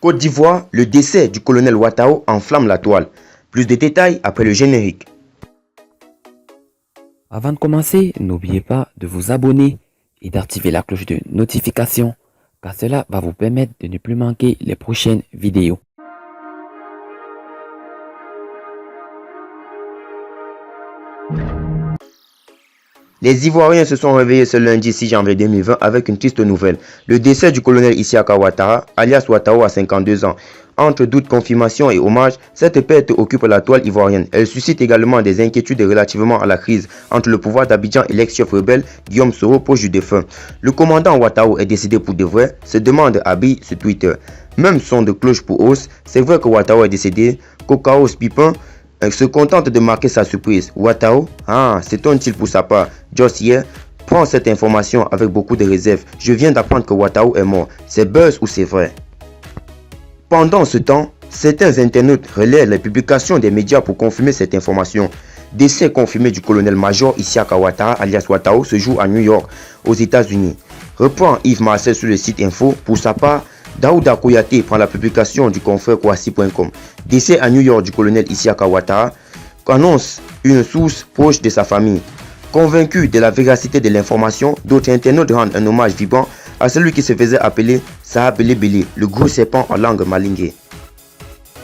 Côte d'Ivoire, le décès du colonel Ouattao enflamme la toile. Plus de détails après le générique. Avant de commencer, n'oubliez pas de vous abonner et d'activer la cloche de notification, car cela va vous permettre de ne plus manquer les prochaines vidéos. Les Ivoiriens se sont réveillés ce lundi 6 janvier 2020 avec une triste nouvelle. Le décès du colonel Isiaka Ouattara, alias Ouattao à 52 ans. Entre doutes, confirmations et hommages, cette perte occupe la toile ivoirienne. Elle suscite également des inquiétudes relativement à la crise entre le pouvoir d'Abidjan et l'ex-chef rebelle Guillaume Soro, proche du défunt. Le commandant Ouattao est décédé pour de vrai, se demande Abi sur Twitter. Même son de cloche pour os, c'est vrai que Ouattao est décédé, Cocaos Pipin se contente de marquer sa surprise. Ouattao, s'étonne-t-il pour sa part. Just hier, prends cette information avec beaucoup de réserve. Je viens d'apprendre que Ouattao est mort. C'est buzz ou c'est vrai? Pendant ce temps, certains internautes relaient les publications des médias pour confirmer cette information. Décès confirmé du colonel-major Isiaka Ouattara alias Ouattao ce jour à New York, aux États-Unis. Reprend Yves Marcel sur le site info. Pour sa part, Daouda Kouyaté prend la publication du confrère Kouassi.com. Décès à New York du colonel Isiaka Ouattara, qu'annonce une source proche de sa famille. Convaincu de la véracité de l'information, d'autres internautes rendent un hommage vibrant à celui qui se faisait appeler Saha Bele, le gros serpent en langue malinguée.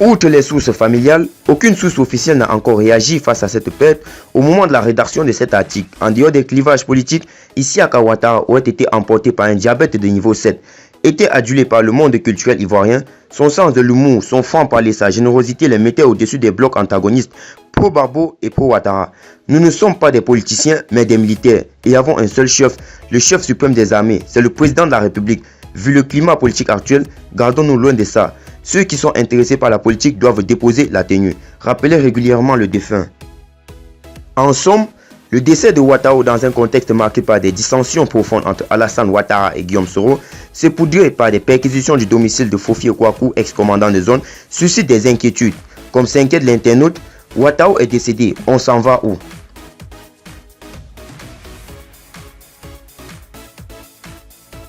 Outre les sources familiales, aucune source officielle n'a encore réagi face à cette perte au moment de la rédaction de cet article. En dehors des clivages politiques, Isiaka Ouattara aurait été emporté par un diabète de niveau 7. Était adulé par le monde culturel ivoirien, son sens de l'humour, son franc-parler, sa générosité les mettait au-dessus des blocs antagonistes pro-Barbo et pro-Ouattara. Nous ne sommes pas des politiciens, mais des militaires et avons un seul chef, le chef suprême des armées, c'est le président de la République. Vu le climat politique actuel, gardons-nous loin de ça. Ceux qui sont intéressés par la politique doivent déposer la tenue. Rappelez régulièrement le défunt. En somme, le décès de Ouattao dans un contexte marqué par des dissensions profondes entre Alassane Ouattara et Guillaume Soro, saupoudré par des perquisitions du domicile de Fofi Kouakou, ex-commandant de zone, suscite des inquiétudes. Comme s'inquiète l'internaute, Ouattao est décédé, on s'en va où?